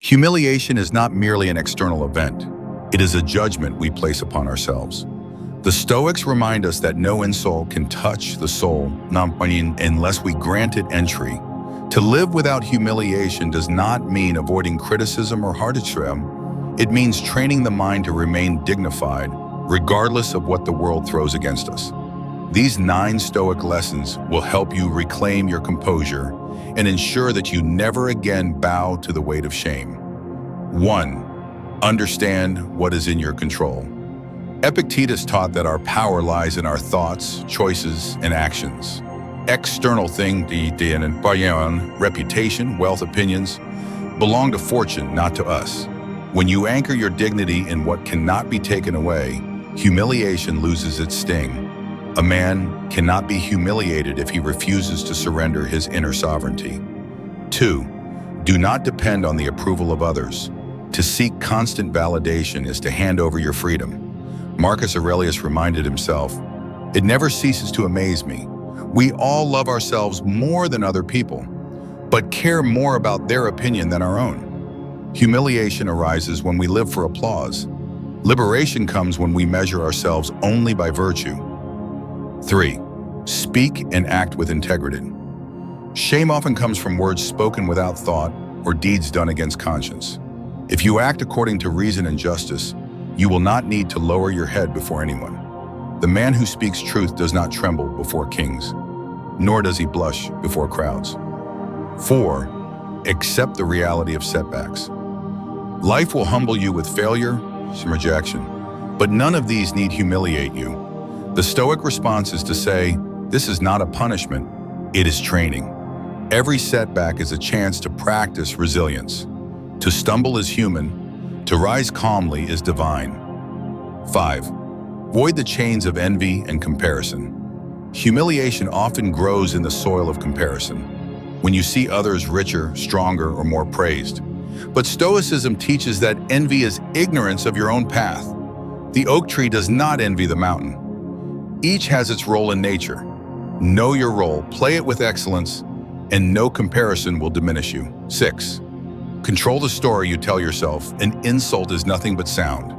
Humiliation is not merely an external event. It is a judgment we place upon ourselves. The Stoics remind us that no insult can touch the soul unless we grant it entry. To live without humiliation does not mean avoiding criticism or hardship. It means training the mind to remain dignified, regardless of what the world throws against us. These 9 Stoic lessons will help you reclaim your composure and ensure that you never again bow to the weight of shame. 1. Understand what is in your control. Epictetus taught that our power lies in our thoughts, choices, and actions. External things, reputation, wealth, opinions, belong to fortune, not to us. When you anchor your dignity in what cannot be taken away, humiliation loses its sting. A man cannot be humiliated if he refuses to surrender his inner sovereignty. 2. Do not depend on the approval of others. To seek constant validation is to hand over your freedom. Marcus Aurelius reminded himself, "It never ceases to amaze me. We all love ourselves more than other people, but care more about their opinion than our own." Humiliation arises when we live for applause. Liberation comes when we measure ourselves only by virtue. 3. Speak and act with integrity. Shame often comes from words spoken without thought or deeds done against conscience. If you act according to reason and justice, you will not need to lower your head before anyone. The man who speaks truth does not tremble before kings, nor does he blush before crowds. 4. Accept the reality of setbacks. Life will humble you with failure, some rejection, but none of these need humiliate you. The Stoic response is to say, this is not a punishment, it is training. Every setback is a chance to practice resilience. To stumble is human, to rise calmly is divine. 5. Void the chains of envy and comparison. Humiliation often grows in the soil of comparison, when you see others richer, stronger, or more praised. But Stoicism teaches that envy is ignorance of your own path. The oak tree does not envy the mountain. Each has its role in nature. Know your role, play it with excellence, and no comparison will diminish you. 6. Control the story you tell yourself. An insult is nothing but sound.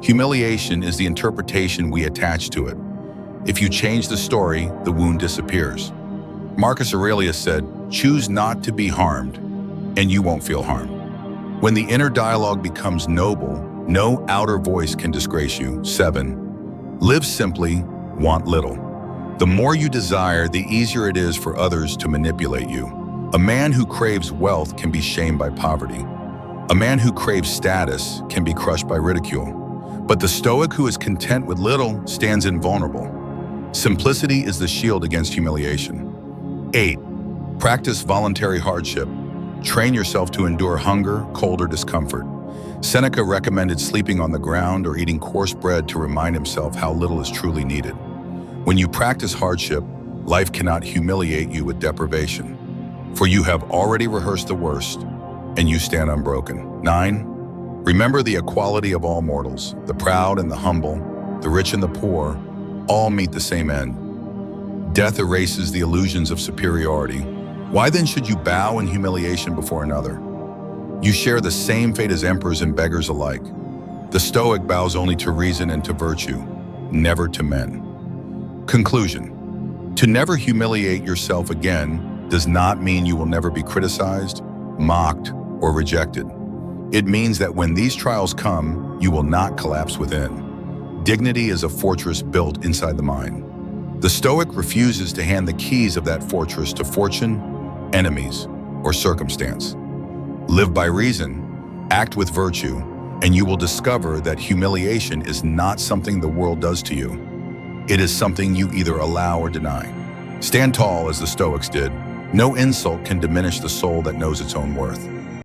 Humiliation is the interpretation we attach to it. If you change the story, the wound disappears. Marcus Aurelius said, "Choose not to be harmed, and you won't feel harmed." When the inner dialogue becomes noble, no outer voice can disgrace you. 7. Live simply, want little. The more you desire, the easier it is for others to manipulate you. A man who craves wealth can be shamed by poverty. A man who craves status can be crushed by ridicule. But the Stoic who is content with little stands invulnerable. Simplicity is the shield against humiliation. 8. Practice voluntary hardship. Train yourself to endure hunger, cold, or discomfort. Seneca recommended sleeping on the ground or eating coarse bread to remind himself how little is truly needed. When you practice hardship, life cannot humiliate you with deprivation. For you have already rehearsed the worst, and you stand unbroken. 9. Remember the equality of all mortals. The proud and the humble, the rich and the poor, all meet the same end. Death erases the illusions of superiority. Why then should you bow in humiliation before another? You share the same fate as emperors and beggars alike. The Stoic bows only to reason and to virtue, never to men. Conclusion. To never humiliate yourself again does not mean you will never be criticized, mocked, or rejected. It means that when these trials come, you will not collapse within. Dignity is a fortress built inside the mind. The Stoic refuses to hand the keys of that fortress to fortune, enemies, or circumstance. Live by reason, act with virtue, and you will discover that humiliation is not something the world does to you. It is something you either allow or deny. Stand tall as the Stoics did. No insult can diminish the soul that knows its own worth.